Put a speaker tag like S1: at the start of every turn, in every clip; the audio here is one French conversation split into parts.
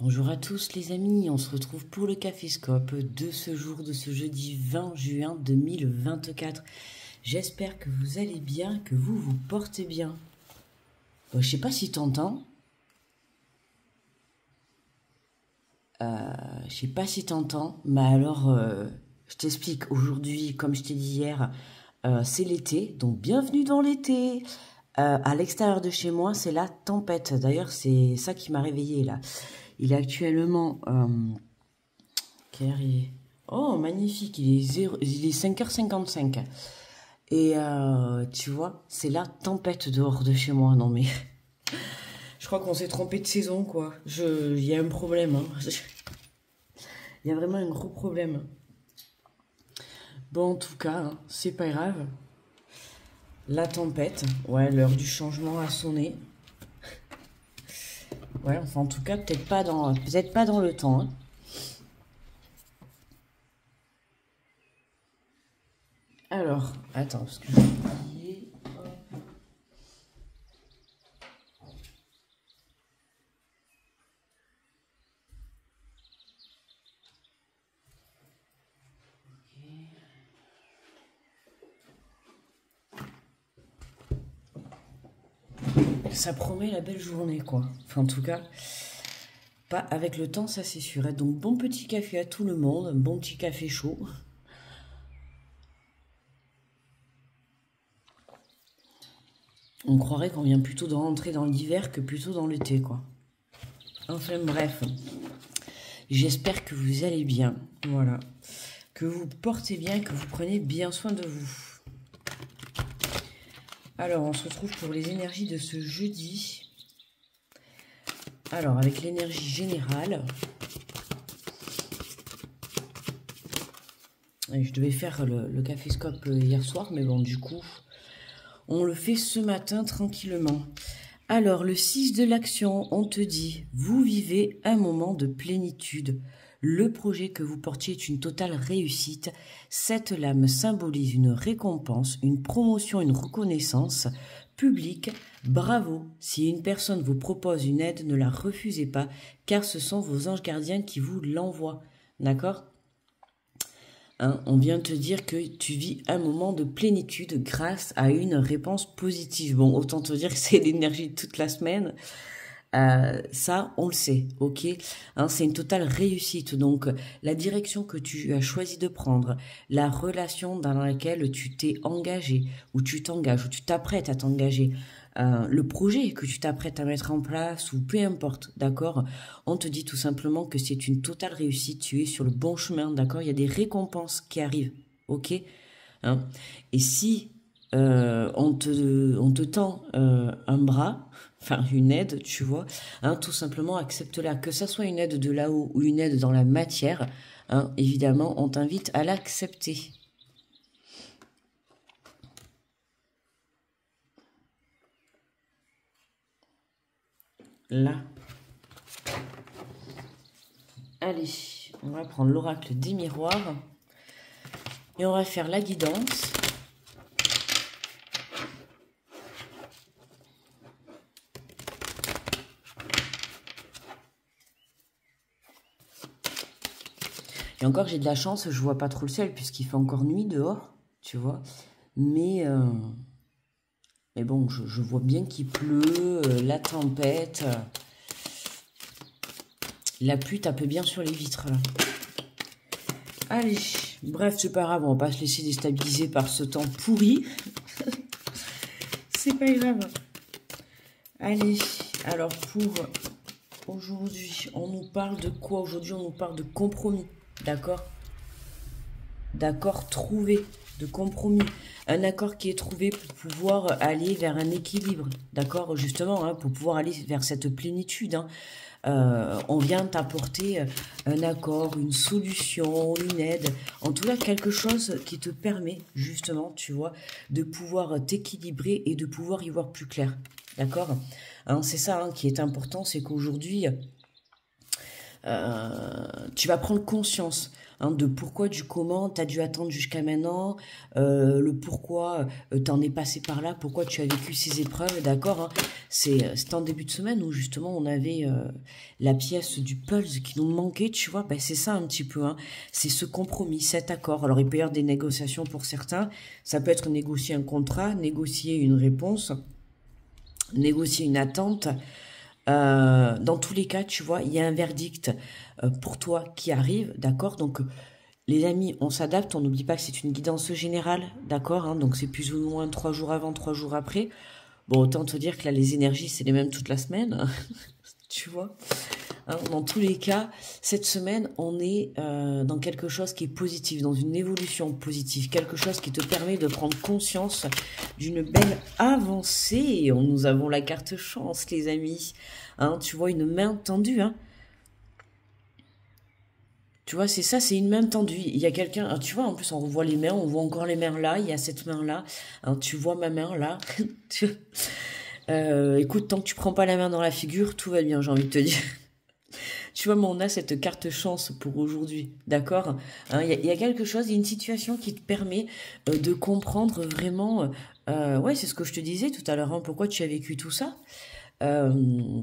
S1: Bonjour à tous les amis, on se retrouve pour le Caféscope de ce jour, de ce jeudi 20 juin 2024. J'espère que vous allez bien, que vous vous portez bien. Je sais pas si t'entends. Je sais pas si t'entends, mais alors je t'explique. Aujourd'hui, comme je t'ai dit hier, c'est l'été, donc bienvenue dans l'été. À l'extérieur de chez moi, c'est la tempête. D'ailleurs, c'est ça qui m'a réveillée là. Il est actuellement... quelle heure il est? Oh, magnifique, il est 5h55. Et tu vois, c'est la tempête dehors de chez moi. Non mais, je crois qu'on s'est trompé de saison, quoi. Il y a un problème, hein. Il y a vraiment un gros problème. Bon, en tout cas, hein, c'est pas grave. La tempête, ouais, l'heure du changement a sonné. Ouais, enfin, en tout cas, peut-être pas dans le temps, hein. Alors, attends, parce que j'ai oublié. Ça promet la belle journée, quoi. Enfin, en tout cas, pas avec le temps, ça c'est sûr. Et donc, bon petit café à tout le monde, bon petit café chaud. On croirait qu'on vient plutôt de rentrer dans l'hiver que plutôt dans l'été, quoi. Enfin, bref. J'espère que vous allez bien. Voilà. Que vous portez bien, que vous prenez bien soin de vous. Alors, on se retrouve pour les énergies de ce jeudi. Alors, avec l'énergie générale. Et je devais faire le caféscope hier soir, mais bon, du coup, on le fait ce matin tranquillement. Alors, le 6 de l'action, on te dit, vous vivez un moment de plénitude. Le projet que vous portiez est une totale réussite. Cette lame symbolise une récompense, une promotion, une reconnaissance publique. Bravo. Si une personne vous propose une aide, ne la refusez pas, car ce sont vos anges gardiens qui vous l'envoient. D'accord ? Hein, on vient te dire que tu vis un moment de plénitude grâce à une réponse positive. Bon, autant te dire que c'est l'énergie de toute la semaine. Ça, on le sait, ok, hein, c'est une totale réussite. Donc, la direction que tu as choisi de prendre, la relation dans laquelle tu t'es engagé, ou tu t'engages, ou tu t'apprêtes à t'engager, le projet que tu t'apprêtes à mettre en place, ou peu importe, d'accord, on te dit tout simplement que c'est une totale réussite, tu es sur le bon chemin, d'accord, il y a des récompenses qui arrivent, ok, hein, et si on te tend un bras, enfin une aide, tu vois, hein, tout simplement accepte-la, que ça soit une aide de là-haut ou une aide dans la matière, hein, évidemment, on t'invite à l'accepter. Là. Allez, on va prendre l'oracle des miroirs et on va faire la guidance. Et encore, j'ai de la chance, je vois pas trop le ciel puisqu'il fait encore nuit dehors, tu vois. Mais bon, je vois bien qu'il pleut, la tempête. La pluie tape bien sur les vitres, là. Allez, bref, c'est pas grave, on va pas se laisser déstabiliser par ce temps pourri. C'est pas grave. Allez, alors pour aujourd'hui, on nous parle de quoi? Aujourd'hui, on nous parle de compromis, d'accord? D'accord trouvé, de compromis. Un accord qui est trouvé pour pouvoir aller vers un équilibre, d'accord? Justement, hein, pour pouvoir aller vers cette plénitude, hein. On vient t'apporter un accord, une solution, une aide, en tout cas quelque chose qui te permet justement, tu vois, de pouvoir t'équilibrer et de pouvoir y voir plus clair, d'accord, hein, c'est ça, hein, qui est important, c'est qu'aujourd'hui, tu vas prendre conscience de pourquoi, du comment, tu as dû attendre jusqu'à maintenant, le pourquoi tu en es passé par là, pourquoi tu as vécu ces épreuves, d'accord, hein. C'était en début de semaine où justement on avait la pièce du puzzle qui nous manquait, tu vois, ben, c'est ça un petit peu, hein. C'est ce compromis, cet accord. Alors il peut y avoir des négociations pour certains, ça peut être négocier un contrat, négocier une réponse, négocier une attente. Dans tous les cas, tu vois, il y a un verdict pour toi qui arrive, d'accord? Donc, les amis, on s'adapte, on n'oublie pas que c'est une guidance générale, d'accord, hein? Donc, c'est plus ou moins 3 jours avant, 3 jours après. Bon, autant te dire que là, les énergies, c'est les mêmes toute la semaine, tu vois. Hein, dans tous les cas, cette semaine, on est dans quelque chose qui est positif, dans une évolution positive, quelque chose qui te permet de prendre conscience d'une belle avancée. Nous avons la carte chance, les amis. Hein, tu vois une main tendue, hein. Tu vois, c'est ça, c'est une main tendue. Il y a quelqu'un, tu vois, en plus, on revoit les mains, on voit encore les mains là, il y a cette main-là. Hein, tu vois ma main là. Écoute, tant que tu prends pas la main dans la figure, tout va bien, j'ai envie de te dire. Tu vois, mais on a cette carte chance pour aujourd'hui, d'accord? Hein, il y a quelque chose, il y a une situation qui te permet de comprendre vraiment... ouais, c'est ce que je te disais tout à l'heure, hein, pourquoi tu as vécu tout ça. Euh,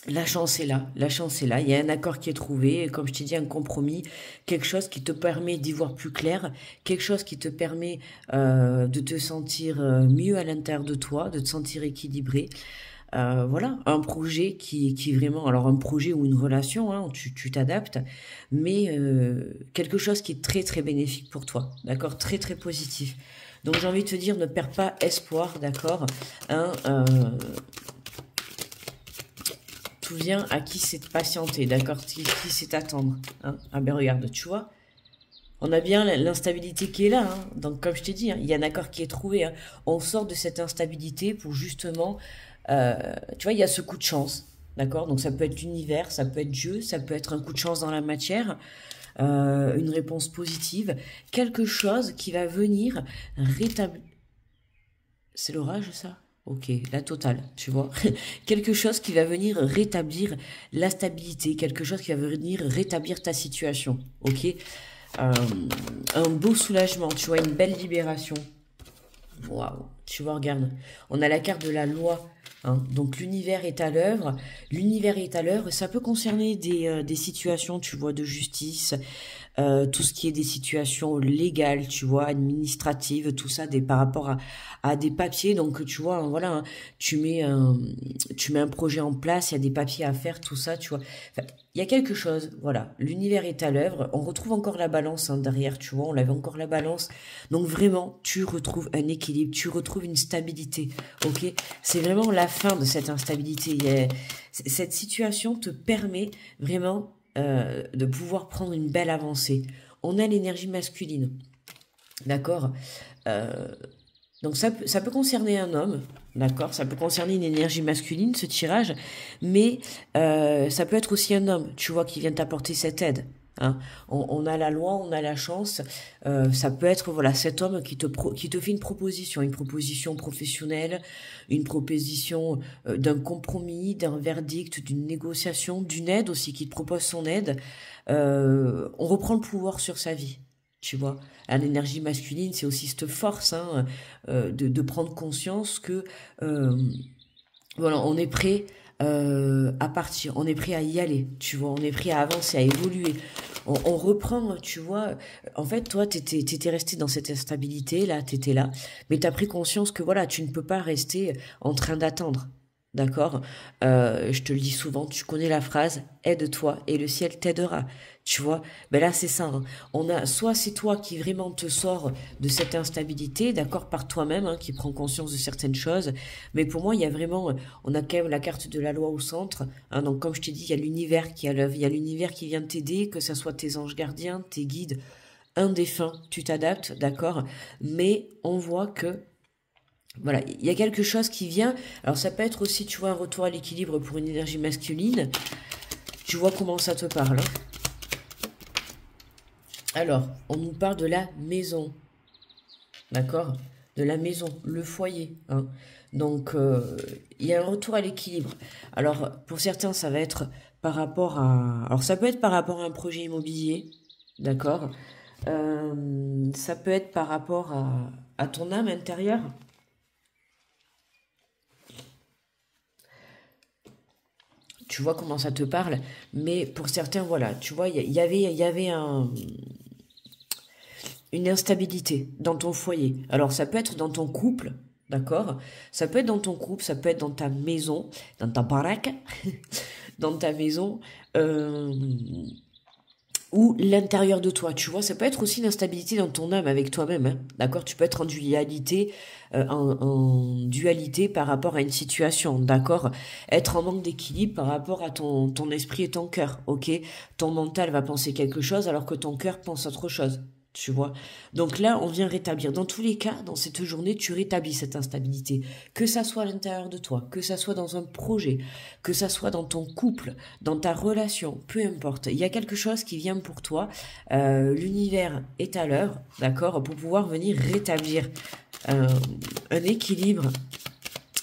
S1: la chance est là, la chance est là, il y a un accord qui est trouvé, comme je t'ai dit, un compromis, quelque chose qui te permet d'y voir plus clair, quelque chose qui te permet de te sentir mieux à l'intérieur de toi, de te sentir équilibré. Voilà, un projet qui vraiment, alors un projet ou une relation, hein, tu t'adaptes, mais quelque chose qui est très très bénéfique pour toi, d'accord, très très positif. Donc j'ai envie de te dire, ne perds pas espoir, d'accord, hein, tout vient à qui sait patienter, d'accord, qui sait attendre, hein. Ah ben regarde, tu vois, on a bien l'instabilité qui est là, hein. Donc comme je t'ai dit, hein, il y a un accord qui est trouvé, hein. On sort de cette instabilité pour justement, tu vois, il y a ce coup de chance, d'accord? Donc ça peut être l'univers, ça peut être Dieu, ça peut être un coup de chance dans la matière, une réponse positive, quelque chose qui va venir rétablir... C'est l'orage ça? Ok, la totale, tu vois. Quelque chose qui va venir rétablir la stabilité, quelque chose qui va venir rétablir ta situation, ok? Euh, un beau soulagement, tu vois, une belle libération. Waouh, tu vois, regarde, on a la carte de la loi, hein. Donc l'univers est à l'œuvre. L'univers est à l'œuvre. Ça peut concerner des situations, tu vois, de justice, tout ce qui est des situations légales, tu vois, administratives, tout ça, par rapport à des papiers. Donc tu vois, hein, voilà, hein, tu mets un projet en place, il y a des papiers à faire, tout ça, tu vois. Enfin, il y a quelque chose, voilà. L'univers est à l'œuvre. On retrouve encore la balance, hein, derrière, tu vois. On avait encore la balance. Donc vraiment, tu retrouves un équilibre, tu retrouves une stabilité, ok? C'est vraiment la fin de cette instabilité. Cette situation te permet vraiment de pouvoir prendre une belle avancée. On a l'énergie masculine, d'accord? Euh, donc ça peut concerner un homme, d'accord? Ça peut concerner une énergie masculine, ce tirage, mais ça peut être aussi un homme, tu vois, qui vient t'apporter cette aide. Hein. On a la loi, on a la chance. Ça peut être voilà cet homme qui te fait une proposition professionnelle, une proposition d'un compromis, d'un verdict, d'une négociation, d'une aide aussi, qui te propose son aide. On reprend le pouvoir sur sa vie. Tu vois, l'énergie masculine, c'est aussi cette force, hein, de prendre conscience que voilà, on est prêt à partir, on est prêt à y aller, tu vois, on est prêt à avancer, à évoluer. On reprend, tu vois, en fait, toi, t'étais resté dans cette instabilité, là, t'étais là, mais t'as pris conscience que voilà, tu ne peux pas rester en train d'attendre. D'accord? Je te le dis souvent, tu connais la phrase, aide-toi et le ciel t'aidera. Tu vois? Ben là, c'est ça, hein. Soit c'est toi qui vraiment te sors de cette instabilité, d'accord, par toi-même, hein, qui prend conscience de certaines choses. Mais pour moi, il y a vraiment, on a quand même la carte de la loi au centre, hein. Donc, comme je t'ai dit, il y a l'univers qui est à l'œuvre, il y a l'univers qui vient t'aider, que ça soit tes anges gardiens, tes guides, un défunt, tu t'adaptes, d'accord? Mais on voit que voilà, il y a quelque chose qui vient. Alors ça peut être aussi, tu vois, un retour à l'équilibre pour une énergie masculine. Tu vois comment ça te parle, hein. Alors, on nous parle de la maison. D'accord? de la maison, le foyer, hein. Donc, il y a un retour à l'équilibre. Alors, pour certains, ça va être par rapport à... Alors, ça peut être par rapport à un projet immobilier, d'accord? Ça peut être par rapport à ton âme intérieure. Tu vois comment ça te parle, mais pour certains, voilà, tu vois, il y avait une instabilité dans ton foyer. Alors, ça peut être dans ton couple, d'accord? Ça peut être dans ton couple, ça peut être dans ta maison, dans ta baraque, dans ta maison, euh, ou l'intérieur de toi, tu vois, ça peut être aussi une instabilité dans ton âme avec toi-même, hein, d'accord? Tu peux être en dualité par rapport à une situation, d'accord? Être en manque d'équilibre par rapport à ton esprit et ton cœur, ok? Ton mental va penser quelque chose alors que ton cœur pense autre chose. Tu vois. Donc là, on vient rétablir. Dans tous les cas, dans cette journée, tu rétablis cette instabilité. Que ça soit à l'intérieur de toi, que ça soit dans un projet, que ça soit dans ton couple, dans ta relation, peu importe. Il y a quelque chose qui vient pour toi. L'univers est à l'heure, d'accord, pour pouvoir venir rétablir euh, un équilibre,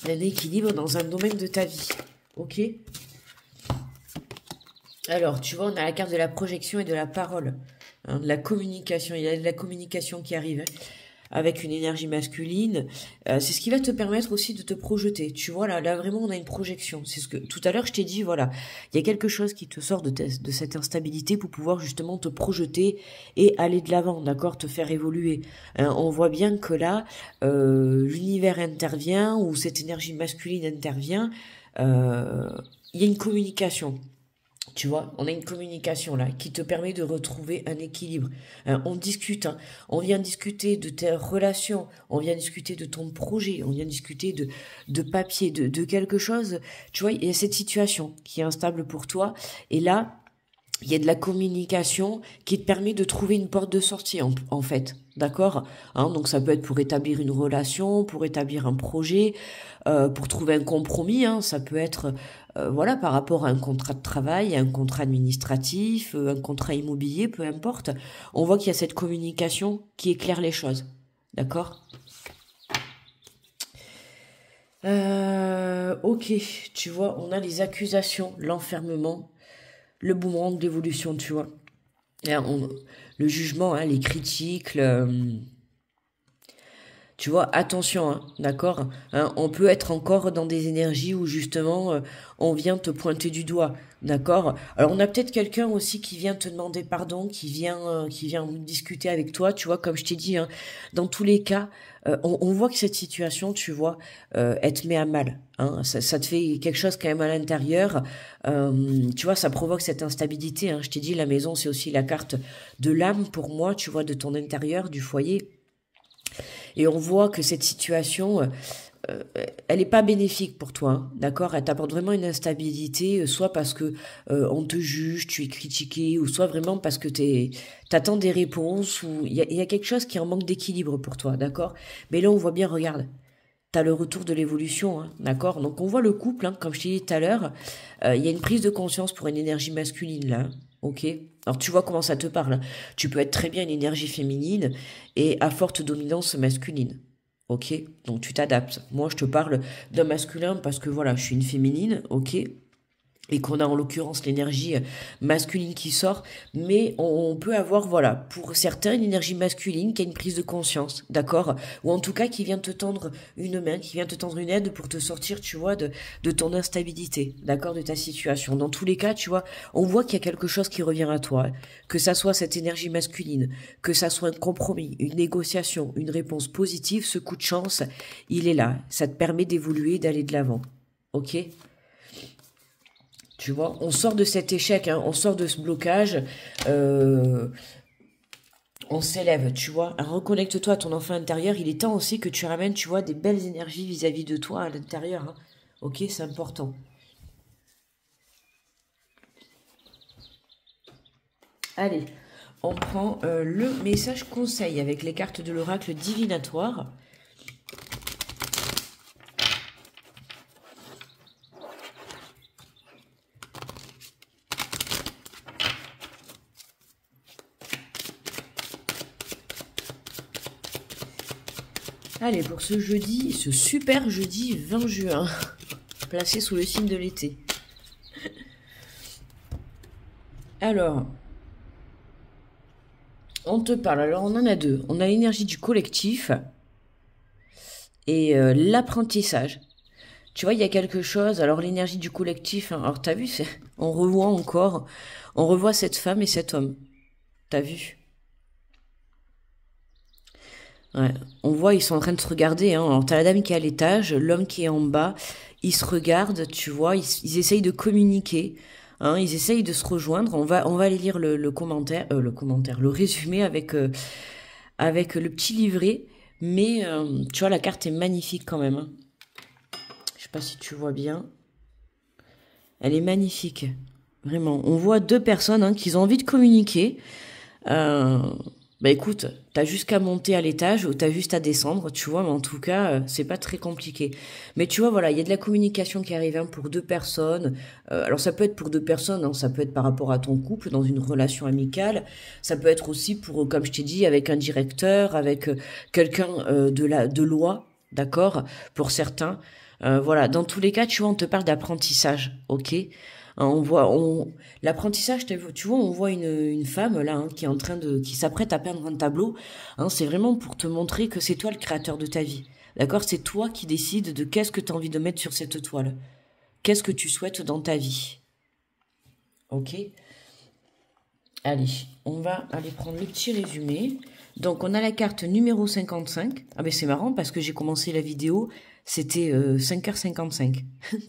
S1: un équilibre dans un domaine de ta vie. Ok? Alors, tu vois, on a la carte de la projection et de la parole, hein, de la communication. Il y a de la communication qui arrive, hein, avec une énergie masculine. C'est ce qui va te permettre aussi de te projeter. Tu vois, là vraiment, on a une projection. C'est ce que tout à l'heure, je t'ai dit, voilà, il y a quelque chose qui te sort de cette instabilité pour pouvoir justement te projeter et aller de l'avant, d'accord, te faire évoluer. Hein, on voit bien que là, l'univers intervient, ou cette énergie masculine intervient. Euh, il y a une communication. Tu vois, on a une communication là qui te permet de retrouver un équilibre. On discute, hein. On vient discuter de tes relations, on vient discuter de ton projet, on vient discuter de papier, de quelque chose. Tu vois, il y a cette situation qui est instable pour toi. Et là, il y a de la communication qui te permet de trouver une porte de sortie en fait, d'accord, hein, donc ça peut être pour établir une relation, pour établir un projet, pour trouver un compromis, hein, ça peut être voilà, par rapport à un contrat de travail, un contrat administratif, un contrat immobilier, peu importe. On voit qu'il y a cette communication qui éclaire les choses, d'accord. Ok, tu vois, on a les accusations, l'enfermement, le boomerang d'évolution, tu vois. Là, le jugement, hein, les critiques, tu vois, attention, hein, d'accord, hein, on peut être encore dans des énergies où justement on vient te pointer du doigt, d'accord. Alors on a peut-être quelqu'un aussi qui vient te demander pardon, qui vient discuter avec toi, tu vois, comme je t'ai dit, hein, dans tous les cas, on voit que cette situation, tu vois, elle te met à mal, hein, ça te fait quelque chose quand même à l'intérieur, tu vois, ça provoque cette instabilité, hein. Je t'ai dit, la maison, c'est aussi la carte de l'âme pour moi, tu vois, de ton intérieur, du foyer. Et on voit que cette situation, elle n'est pas bénéfique pour toi, hein, d'accord? Elle t'apporte vraiment une instabilité, soit parce que on te juge, tu es critiqué, ou soit vraiment parce que t'attends des réponses, ou il y a quelque chose qui est en manque d'équilibre pour toi, d'accord? Mais là, on voit bien, regarde, t'as le retour de l'évolution, hein, d'accord? Donc on voit le couple, hein, comme je t'ai dit tout à l'heure, il y a une prise de conscience pour une énergie masculine là, hein, ok? Alors tu vois comment ça te parle, hein. Tu peux être très bien une énergie féminine et à forte dominance masculine, ok? Donc tu t'adaptes. Moi je te parle d'un masculin parce que voilà, je suis une féminine, ok? Et qu'on a en l'occurrence l'énergie masculine qui sort, mais on peut avoir, voilà, pour certains, une énergie masculine qui a une prise de conscience, d'accord? Ou en tout cas qui vient te tendre une main, qui vient te tendre une aide pour te sortir, tu vois, de ton instabilité, d'accord, de ta situation. Dans tous les cas, tu vois, on voit qu'il y a quelque chose qui revient à toi, que ça soit cette énergie masculine, que ça soit un compromis, une négociation, une réponse positive, ce coup de chance, il est là. Ça te permet d'évoluer, d'aller de l'avant, ok? Tu vois, on sort de cet échec, hein, on sort de ce blocage, euh, on s'élève, tu vois. Reconnecte-toi à ton enfant intérieur. Il est temps aussi que tu ramènes, tu vois, des belles énergies vis-à-vis de toi à l'intérieur, hein. Ok, c'est important. Allez, on prend le message conseil avec les cartes de l'oracle divinatoire. Allez, pour ce jeudi, ce super jeudi 20 juin, placé sous le signe de l'été. Alors, on te parle, alors on en a deux. On a l'énergie du collectif et l'apprentissage. Tu vois, il y a quelque chose, alors l'énergie du collectif, hein, alors t'as vu, on revoit cette femme et cet homme. T'as vu? Ouais, on voit, ils sont en train de se regarder, hein. Alors t'as la dame qui est à l'étage, l'homme qui est en bas, ils se regardent, tu vois, ils essayent de communiquer, hein, ils essayent de se rejoindre. On va aller lire le résumé avec le petit livret, mais tu vois, la carte est magnifique quand même, hein. Je sais pas si tu vois bien. Elle est magnifique, vraiment. On voit deux personnes, hein, qui ont envie de communiquer. Euh, Bah écoute, t'as juste qu'à monter à l'étage ou t'as juste à descendre, tu vois, mais en tout cas, c'est pas très compliqué. Mais tu vois, voilà, il y a de la communication qui arrive, hein, pour deux personnes. Alors ça peut être pour deux personnes, hein, ça peut être par rapport à ton couple, dans une relation amicale. Ça peut être aussi pour, comme je t'ai dit, avec un directeur, avec quelqu'un de loi, d'accord, pour certains. Voilà, dans tous les cas, tu vois, on te parle d'apprentissage, ok? L'apprentissage, tu vois, on voit une femme là, hein, qui s'apprête à peindre un tableau. Hein, c'est vraiment pour te montrer que c'est toi le créateur de ta vie. D'accord? C'est toi qui décides de qu'est-ce que tu as envie de mettre sur cette toile. Qu'est-ce que tu souhaites dans ta vie. Ok? Allez, on va aller prendre le petit résumé. Donc, on a la carte numéro 55. Ah ben c'est marrant parce que j'ai commencé la vidéo, c'était 5h55.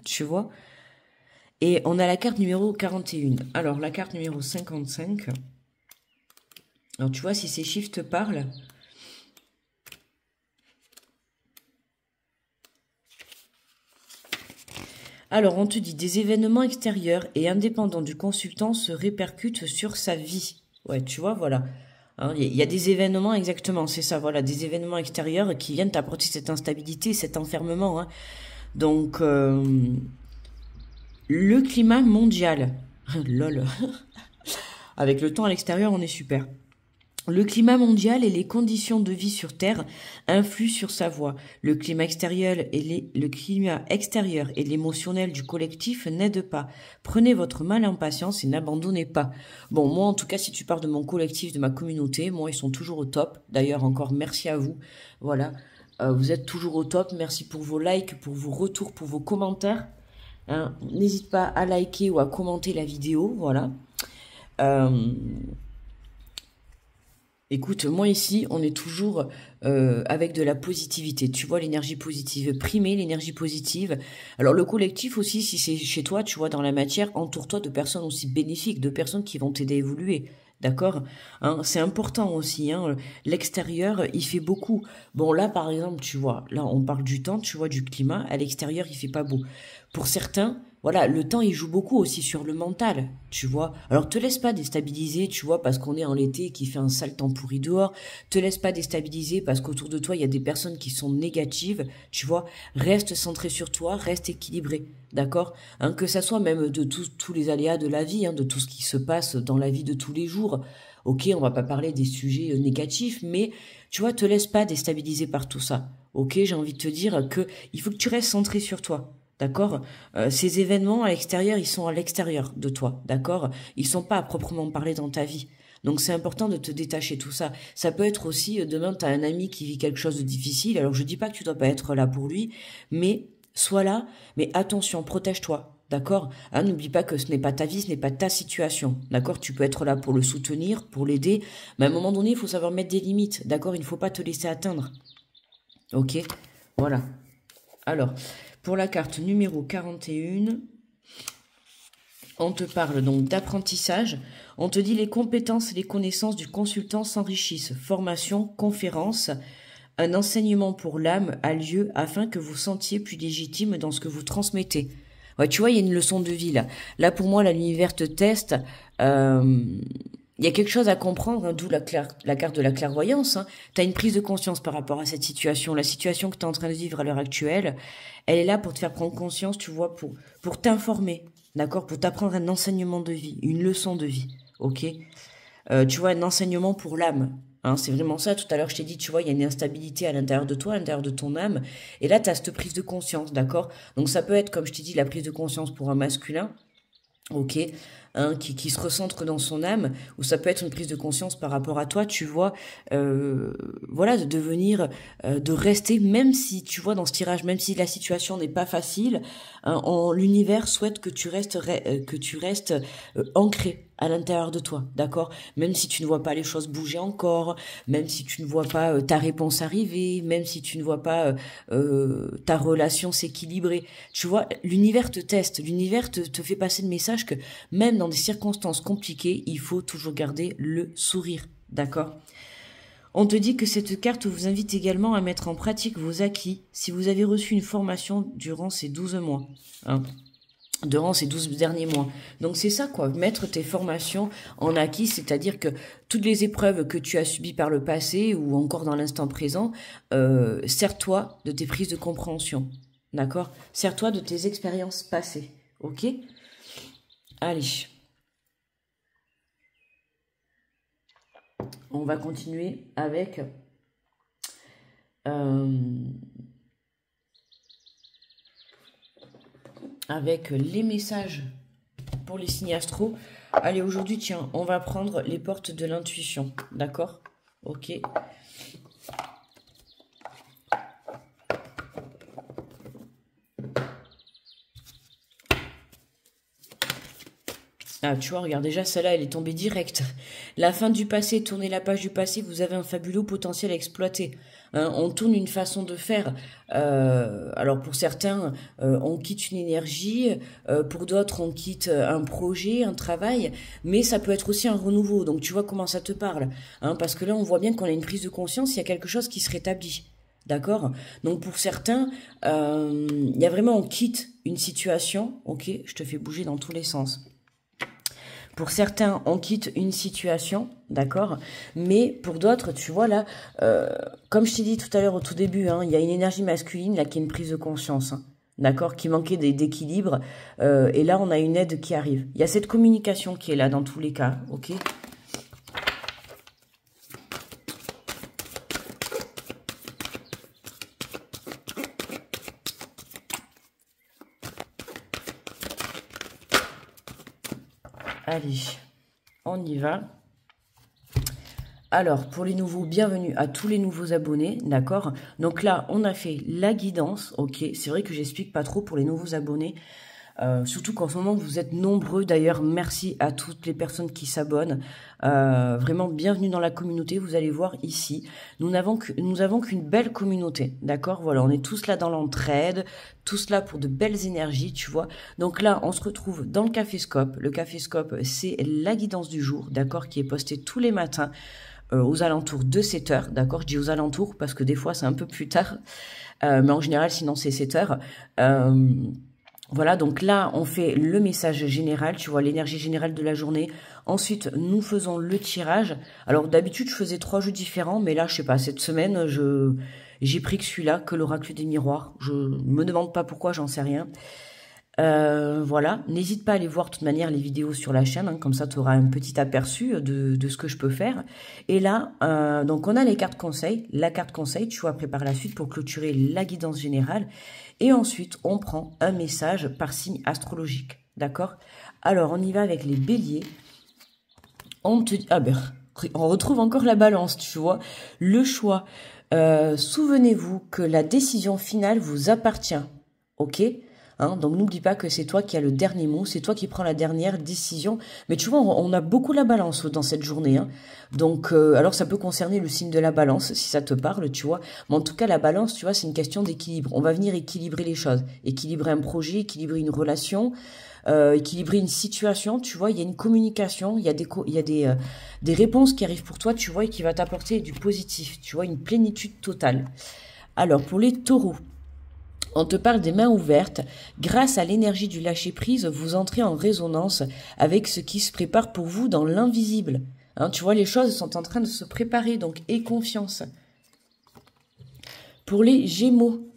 S1: Tu vois? Et on a la carte numéro 41. Alors, la carte numéro 55. Alors, tu vois, si ces chiffres te parlent. Alors, on te dit des événements extérieurs et indépendants du consultant se répercutent sur sa vie. Ouais, tu vois, voilà. Hein, il y a des événements, exactement, c'est ça, voilà, des événements extérieurs qui viennent t'apporter cette instabilité, cet enfermement. Hein. Donc, le climat mondial. Lol. Avec le temps à l'extérieur, on est super. Le climat mondial et les conditions de vie sur Terre influent sur sa voix. Le climat extérieur et l'émotionnel du collectif n'aident pas. Prenez votre mal en patience et n'abandonnez pas. Bon, moi en tout cas, si tu parles de mon collectif, de ma communauté, moi ils sont toujours au top. D'ailleurs, encore merci à vous. Voilà, vous êtes toujours au top. Merci pour vos likes, pour vos retours, pour vos commentaires. Hein, n'hésite pas à liker ou à commenter la vidéo. Voilà. Écoute, moi ici, on est toujours avec de la positivité. Tu vois, l'énergie positive. Primer l'énergie positive. Alors le collectif aussi, si c'est chez toi, tu vois, dans la matière, entoure-toi de personnes aussi bénéfiques, de personnes qui vont t'aider à évoluer. D'accord, hein, c'est important aussi. Hein, l'extérieur, il fait beaucoup. Bon, là, par exemple, tu vois, là, on parle du temps, tu vois, du climat. À l'extérieur, il fait pas beau. Pour certains, voilà, le temps, il joue beaucoup aussi sur le mental, tu vois. Alors, te laisse pas déstabiliser, tu vois, parce qu'on est en été et qu'il fait un sale temps pourri dehors. Te laisse pas déstabiliser parce qu'autour de toi, il y a des personnes qui sont négatives, tu vois. Reste centré sur toi, reste équilibré, d'accord, hein, que ça soit même de tous les aléas de la vie, hein, de tout ce qui se passe dans la vie de tous les jours. Ok, on va pas parler des sujets négatifs, mais tu vois, te laisse pas déstabiliser par tout ça. Ok, j'ai envie de te dire que il faut que tu restes centré sur toi. D'accord. Ces événements à l'extérieur, ils sont à l'extérieur de toi. D'accord. Ils sont pas à proprement parler dans ta vie. Donc c'est important de te détacher de tout ça. Ça peut être aussi, demain, tu as un ami qui vit quelque chose de difficile. Alors je dis pas que tu dois pas être là pour lui, mais sois là. Mais attention, protège-toi. D'accord. Hein, n'oublie pas que ce n'est pas ta vie, ce n'est pas ta situation. D'accord. Tu peux être là pour le soutenir, pour l'aider. Mais à un moment donné, il faut savoir mettre des limites. D'accord. Il ne faut pas te laisser atteindre. Ok. Voilà. Alors, pour la carte numéro 41, on te parle donc d'apprentissage. On te dit les compétences et les connaissances du consultant s'enrichissent. Formation, conférence, un enseignement pour l'âme a lieu afin que vous sentiez plus légitime dans ce que vous transmettez. Ouais, tu vois, il y a une leçon de vie là. Là, pour moi, l'univers te teste. Il y a quelque chose à comprendre, hein, d'où la carte de la clairvoyance. Hein. Tu as une prise de conscience par rapport à cette situation. La situation que tu es en train de vivre à l'heure actuelle, elle est là pour te faire prendre conscience, tu vois, pour t'informer, d'accord, pour t'apprendre un enseignement de vie, une leçon de vie, ok. Tu vois, un enseignement pour l'âme. Hein, c'est vraiment ça. Tout à l'heure, je t'ai dit, tu vois, il y a une instabilité à l'intérieur de toi, à l'intérieur de ton âme. Et là, tu as cette prise de conscience, d'accord? Donc, ça peut être, comme je t'ai dit, la prise de conscience pour un masculin. Ok, hein, qui se recentre dans son âme, ou ça peut être une prise de conscience par rapport à toi, tu vois, voilà, de devenir, de rester, même si, tu vois, dans ce tirage, même si la situation n'est pas facile, hein, l'univers souhaite que tu restes ancré à l'intérieur de toi, d'accord? Même si tu ne vois pas les choses bouger encore, même si tu ne vois pas ta réponse arriver, même si tu ne vois pas ta relation s'équilibrer, tu vois, l'univers te teste, l'univers te fait passer le message que même dans des circonstances compliquées, il faut toujours garder le sourire, d'accord? On te dit que cette carte vous invite également à mettre en pratique vos acquis si vous avez reçu une formation durant ces 12 mois, hein, durant ces 12 derniers mois. Donc c'est ça quoi, mettre tes formations en acquis, c'est-à-dire que toutes les épreuves que tu as subies par le passé ou encore dans l'instant présent, sers-toi de tes prises de compréhension, d'accord? Sers-toi de tes expériences passées, ok? Allez. On va continuer avec les messages pour les signes astro. Allez, aujourd'hui, tiens, on va prendre les portes de l'intuition, d'accord? Ok. Ah, tu vois, regarde, déjà, celle-là, elle est tombée directe. La fin du passé, tournez la page du passé, vous avez un fabuleux potentiel à exploiter. Hein, on tourne une façon de faire. Alors, pour certains, on quitte une énergie. Pour d'autres, on quitte un projet, un travail. Mais ça peut être aussi un renouveau. Donc, tu vois comment ça te parle. Hein, parce que là, on voit bien qu'on a une prise de conscience, il y a quelque chose qui se rétablit. D'accord? Donc, pour certains, il y a vraiment, on quitte une situation. Ok, je te fais bouger dans tous les sens. Pour certains, on quitte une situation, d'accord? Mais pour d'autres, tu vois là, comme je t'ai dit tout à l'heure au tout début, hein, il y a une énergie masculine là qui est une prise de conscience, hein, d'accord? Qui manquait d'équilibre. Et là, on a une aide qui arrive. Il y a cette communication qui est là dans tous les cas, ok? Allez, on y va. Alors, pour les nouveaux, bienvenue à tous les nouveaux abonnés, d'accord? Donc là, on a fait la guidance, ok? C'est vrai que j'explique pas trop pour les nouveaux abonnés, surtout qu'en ce moment, vous êtes nombreux. D'ailleurs, merci à toutes les personnes qui s'abonnent. Vraiment, bienvenue dans la communauté. Vous allez voir ici, nous n'avons qu'une belle communauté, d'accord? Voilà, on est tous là dans l'entraide, tous là pour de belles énergies, tu vois. Donc là, on se retrouve dans le Caféscope. Le Caféscope, c'est la guidance du jour, d'accord? Qui est postée tous les matins. Aux alentours de 7 heures, d'accord? Je dis aux alentours parce que des fois c'est un peu plus tard, mais en général sinon c'est 7 heures. Voilà, donc là on fait le message général, tu vois, l'énergie générale de la journée. Ensuite nous faisons le tirage. Alors d'habitude je faisais 3 jeux différents, mais là je sais pas, cette semaine j'ai pris que celui-là, que l'oracle des miroirs. Je me demande pas pourquoi, j'en sais rien. Voilà, n'hésite pas à aller voir de toute manière les vidéos sur la chaîne, hein, comme ça tu auras un petit aperçu de ce que je peux faire. Et là, donc on a les cartes conseils, la carte conseil, tu vois, prépare la suite pour clôturer la guidance générale. Et ensuite, on prend un message par signe astrologique, d'accord? Alors, on y va avec les béliers. On te dit, ah ben, on retrouve encore la balance, tu vois, le choix. Souvenez-vous que la décision finale vous appartient, ok? Hein, donc n'oublie pas que c'est toi qui as le dernier mot, c'est toi qui prends la dernière décision. Mais tu vois, on a beaucoup la balance dans cette journée. Hein. Donc, alors ça peut concerner le signe de la balance, si ça te parle, tu vois. Mais en tout cas, la balance, tu vois, c'est une question d'équilibre. On va venir équilibrer les choses. Équilibrer un projet, équilibrer une relation, équilibrer une situation, tu vois. Il y a une communication, il y a des réponses qui arrivent pour toi, tu vois, et qui va t'apporter du positif, tu vois, une plénitude totale. Alors, pour les taureaux, on te parle des mains ouvertes. Grâce à l'énergie du lâcher-prise, vous entrez en résonance avec ce qui se prépare pour vous dans l'invisible. Hein, tu vois, les choses sont en train de se préparer, donc aie confiance. Pour les Gémeaux,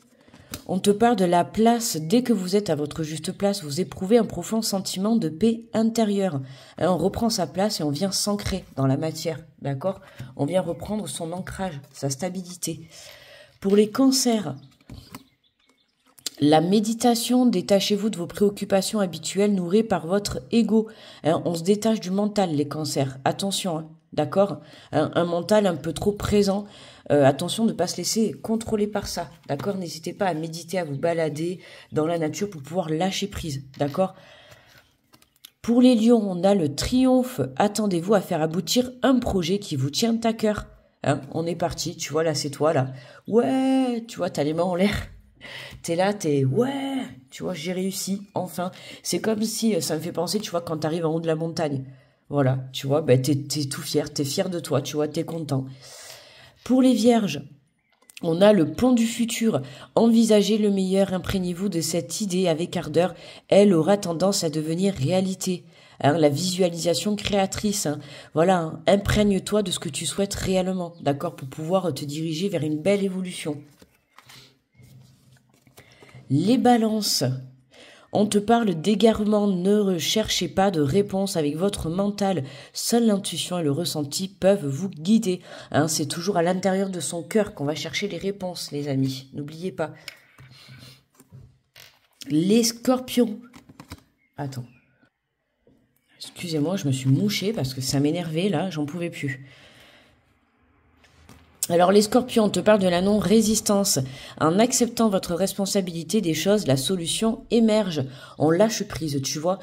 S1: On te parle de la place. Dès que vous êtes à votre juste place, vous éprouvez un profond sentiment de paix intérieure. On reprend sa place et on vient s'ancrer dans la matière, d'accord? On vient reprendre son ancrage, sa stabilité. Pour les cancers, la méditation, détachez-vous de vos préoccupations habituelles nourries par votre ego. On se détache du mental, les cancers. Attention, d'accord? Un mental un peu trop présent. Attention de ne pas se laisser contrôler par ça, d'accord? N'hésitez pas à méditer, à vous balader dans la nature pour pouvoir lâcher prise, d'accord? Pour les lions, on a le triomphe. Attendez-vous à faire aboutir un projet qui vous tient à cœur. On est parti, tu vois, là c'est toi, là. Ouais, tu vois, t'as les mains en l'air. T'es là, ouais, tu vois, j'ai réussi, enfin. C'est comme si, ça me fait penser, tu vois, quand t'arrives en haut de la montagne. Voilà, tu vois, t'es tout fier, t'es fier de toi, tu vois, t'es content. Pour les vierges, on a le plan du futur. Envisagez le meilleur, imprégnez-vous de cette idée avec ardeur. Elle aura tendance à devenir réalité. La visualisation créatrice. Voilà, imprègne-toi de ce que tu souhaites réellement, d'accord, pour pouvoir te diriger vers une belle évolution. Les balances. On te parle d'égarement, ne recherchez pas de réponse avec votre mental. Seule l'intuition et le ressenti peuvent vous guider. C'est toujours à l'intérieur de son cœur qu'on va chercher les réponses, les amis. N'oubliez pas. Les scorpions. Attends. Excusez-moi, je me suis mouchée parce que ça m'énervait là, j'en pouvais plus. Alors les scorpions, on te parle de la non-résistance. En acceptant votre responsabilité des choses, la solution émerge. On lâche prise, tu vois.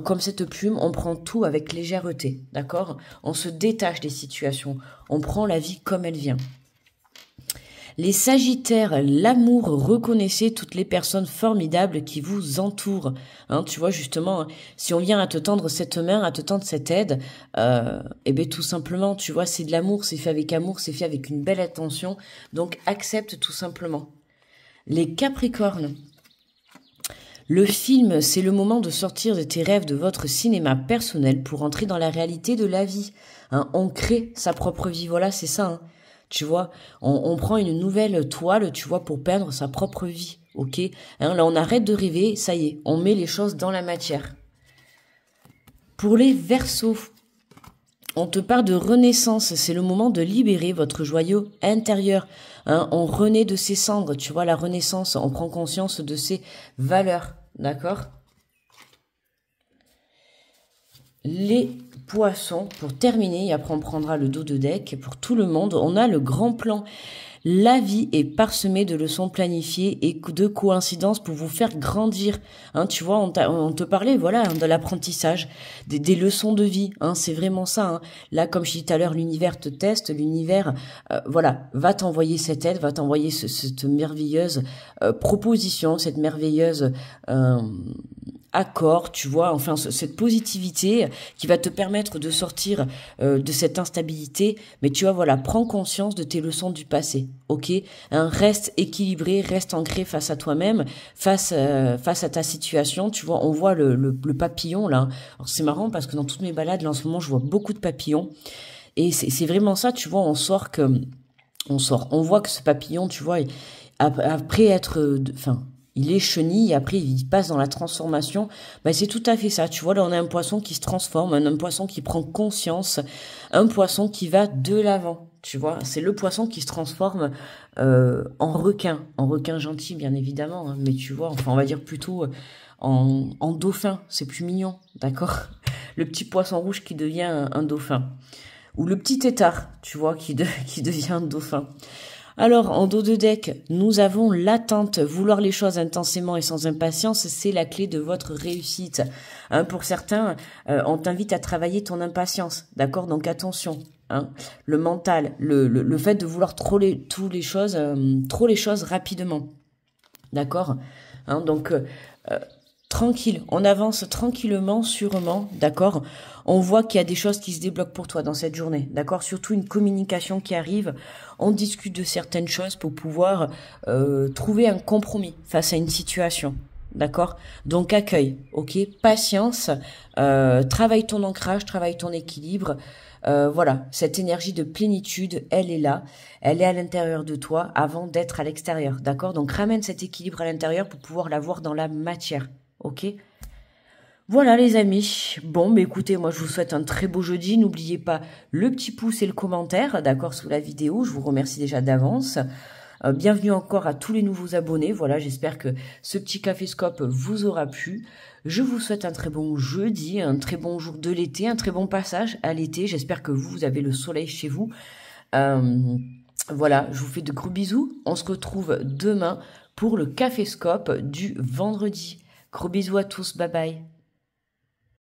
S1: Comme cette plume, on prend tout avec légèreté, d'accord? On se détache des situations. On prend la vie comme elle vient. Les sagittaires, l'amour, reconnaissez toutes les personnes formidables qui vous entourent. Tu vois, justement, si on vient à te tendre cette main, à te tendre cette aide, tout simplement, tu vois, c'est de l'amour, c'est fait avec amour, c'est fait avec une belle attention. Donc, accepte tout simplement. Les capricornes. Le film, c'est le moment de sortir de tes rêves, de votre cinéma personnel pour entrer dans la réalité de la vie. On crée sa propre vie, voilà, c'est ça, Tu vois, on prend une nouvelle toile, tu vois, pour peindre sa propre vie, ok? Là, on arrête de rêver, ça y est, on met les choses dans la matière. Pour les Verseaux, on te parle de renaissance, c'est le moment de libérer votre joyau intérieur. On renaît de ses cendres, tu vois, la renaissance, on prend conscience de ses valeurs, d'accord? Les Poissons, pour terminer, et après on prendra le dos de deck, pour tout le monde, on a le grand plan. La vie est parsemée de leçons planifiées et de coïncidences pour vous faire grandir. Tu vois, on te parlait, voilà, de l'apprentissage, des leçons de vie. C'est vraiment ça. Là, comme je dis tout à l'heure, l'univers te teste, l'univers, va t'envoyer cette aide, va t'envoyer cette merveilleuse proposition, cette merveilleuse accord, tu vois, enfin cette positivité qui va te permettre de sortir de cette instabilité, mais tu vois, voilà, prends conscience de tes leçons du passé, ok? Reste équilibré, reste ancré face à toi-même, face à ta situation, tu vois, on voit le papillon là. Alors c'est marrant parce que dans toutes mes balades là en ce moment je vois beaucoup de papillons et c'est vraiment ça, tu vois, on voit que ce papillon, tu vois, après être, il est chenille, après il passe dans la transformation. C'est tout à fait ça. Tu vois, là on a un poisson qui se transforme, un poisson qui prend conscience, un poisson qui va de l'avant. Tu vois, c'est le poisson qui se transforme en requin gentil bien évidemment, mais tu vois, enfin on va dire plutôt en dauphin, c'est plus mignon, d'accord? Le petit poisson rouge qui devient un dauphin. Ou le petit tétard, tu vois, qui devient un dauphin. Alors, en dos de deck, nous avons l'attente. Vouloir les choses intensément et sans impatience, c'est la clé de votre réussite. Pour certains, on t'invite à travailler ton impatience, d'accord? Donc attention, le mental, le fait de vouloir trop les choses rapidement, d'accord? Donc tranquille, on avance tranquillement, sûrement, d'accord? On voit qu'il y a des choses qui se débloquent pour toi dans cette journée, d'accord? Surtout une communication qui arrive, on discute de certaines choses pour pouvoir trouver un compromis face à une situation, d'accord? Donc accueil, ok? Patience, travaille ton ancrage, travaille ton équilibre. Voilà, cette énergie de plénitude, elle est là, elle est à l'intérieur de toi avant d'être à l'extérieur, d'accord? Donc ramène cet équilibre à l'intérieur pour pouvoir l'avoir dans la matière, ok? Voilà les amis. Bon, bah écoutez, moi je vous souhaite un très beau jeudi. N'oubliez pas le petit pouce et le commentaire, d'accord, sous la vidéo. Je vous remercie déjà d'avance. Bienvenue encore à tous les nouveaux abonnés. Voilà, j'espère que ce petit caféscope vous aura plu. Je vous souhaite un très bon jeudi, un très bon jour de l'été, un très bon passage à l'été. J'espère que vous avez le soleil chez vous. Voilà, je vous fais de gros bisous. On se retrouve demain pour le caféscope du vendredi. Gros bisous à tous, bye bye.